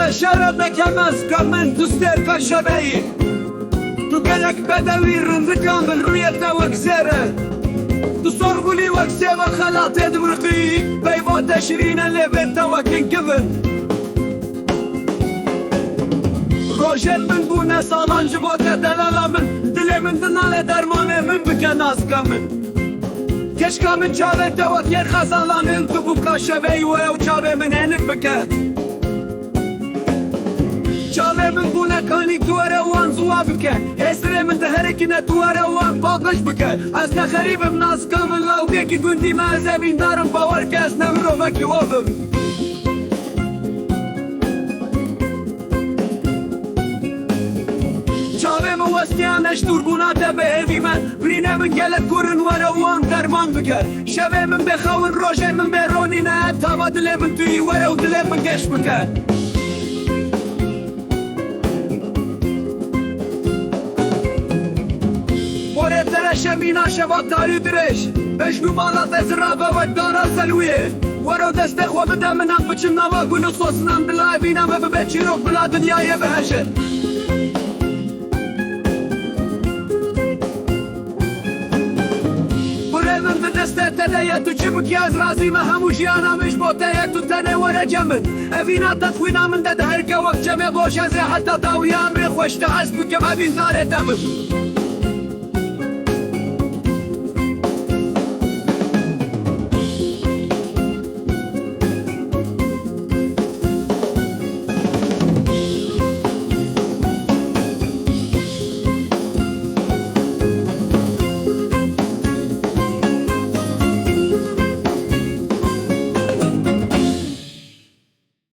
بشارتك مسكمن تستر كشبي تقلك بدوي رنزكم بالرؤية وكسره تصرغلي وكسه وخلاط يدمرقي بيبو تشرين اللي بنت وكين كذن روشن من بونا صالان جبوتا دلالا من دلي من دنالي درماني من بكا ناس كمن كشكا من جابه دوكير خزالان انتو بكا شبي ويو جابه من هنك بكا جابه من بونا كاني دواره وان زوا بكا اسره من دهركنا دواره وان باقش بكا اسنا خريب من ناس كامل لو بيكي قندي ما زبين دارم باور كاس نمرو بكي وفم جابه موستيانش دوربوناته به هفی من برینه من گلت گرن وروان درمان بکر شبه من بخوان روشه من برونی نه تابا دل من توی ورو دل من گش بکر بوره ترشه بینا شبا تاری درش بشنو بالا تزرا بابا دارا سلویه ورو دست خو بده منم بچم نوا گلو سوسنم دلای بینم و بچی رو بلا دنیای بهشه من بدسته تدايا تجيبك يا زرازي ما هموشي انا مش بوتايا تتنى ورا جنب افينا تطوينا من ده هركا وقت جمع بوشا زي حتى طاوية امري خوش تحسبك ما بين زاري تمم